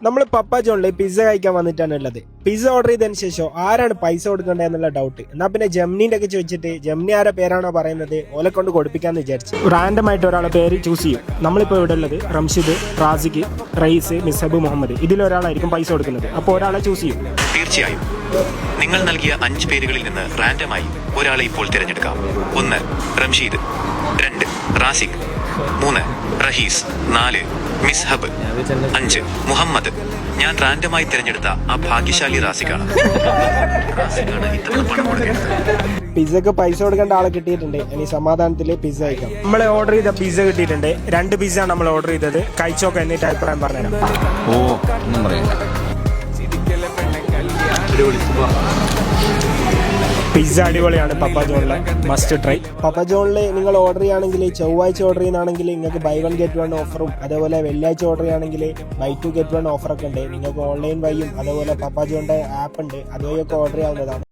നമ്മൾ പപ്പ ജോണിൽ പിസ്സ കഴിക്കാൻ വന്നിട്ടാണ് ഉള്ളത്. പിസ്സ ഓർഡർ ചെയ്തതിന് ശേഷം ആരാണ് പൈസ കൊടുക്കേണ്ടത് എന്നുള്ള ഡൗട്ട്. എന്നാ പിന്നെ ജെമിനിന്റെ ഒക്കെ ചോദിച്ചിട്ട് ജെമിനി ആരെ പേരാണോ പറയുന്നത് ഓലെ കൊണ്ട് കൊടുപ്പിക്കാന്ന് വിചാരിച്ചു. റാൻഡം ആയിട്ട് ഒരാളെ പേര് ചൂസ് ചെയ്യും. നമ്മളിപ്പോൾ ഇവിടെ ഉള്ളത് റംഷിദ്, റാസിഖ്, റയീസ്, മിസ്ഹബ്, മുഹമ്മദ്. ഇതിലൊരാളായിരിക്കും പൈസ കൊടുക്കുന്നത്. അപ്പോൾ ഒരാളെ ചൂസ് ചെയ്യും. തീർച്ചയായും നിങ്ങൾ നൽകിയ 5 പേരുകളിൽ നിന്ന് റാൻഡമായി ഒരാളെ ഇപ്പോൾ തിരഞ്ഞെടുക്കാം. 1 റംഷീദ്, 2 റാസിഖ്, 3 റഹീസ്, 4 മിസ്ഹബ്, 5 മുഹമ്മദ്. ഞാൻ റാൻഡമായി തിരഞ്ഞെടുത്ത ആ ഭാഗ്യശാലി റാസിഖാണ്. ഇത്ര പണം കൊടുക്കേണ്ടത്. പിസ്സക്ക് പൈസ കൊടുക്കേണ്ട ആളെ കിട്ടിയിട്ടുണ്ട്. ഇനി സമാധാനത്തിൽ പിസ്സ കഴിക്കാം. നമ്മൾ ഓർഡർ ചെയ്ത പിസ്സ കിട്ടിയിട്ടുണ്ട്. 2 പിസ്സ നമ്മൾ ഓർഡർ ചെയ്തത്. കഴിച്ചോക്കെ എന്നിട്ട് അഭിപ്രായം പറഞ്ഞുതരാം. പിസ്സ അടിപൊളിയാണ്. പപ്പ ജോണിലെ മസ്റ്റ് ട്രൈ. പപ്പ ജോണിൽ നിങ്ങൾ ഓർഡർ ചെയ്യുകയാണെങ്കിൽ ചൊവ്വാഴ്ച ഓർഡർ ചെയ്യുകയാണെങ്കിൽ നിങ്ങൾക്ക് ബൈ 1 ഗെറ്റ് 1 ഓഫറും, അതേപോലെ വെള്ളിയാഴ്ച ഓർഡർ ചെയ്യുകയാണെങ്കിൽ ബൈ 2 ഗെറ്റ് 1 ഓഫറൊക്കെ ഉണ്ട്. നിങ്ങൾക്ക് ഓൺലൈൻ വഴിയും അതേപോലെ പപ്പ ജോണിന്റെ ആപ്പ് ഉണ്ട്, അതുവഴിയൊക്കെ ഓർഡർ ചെയ്യാവുന്നതാണ്.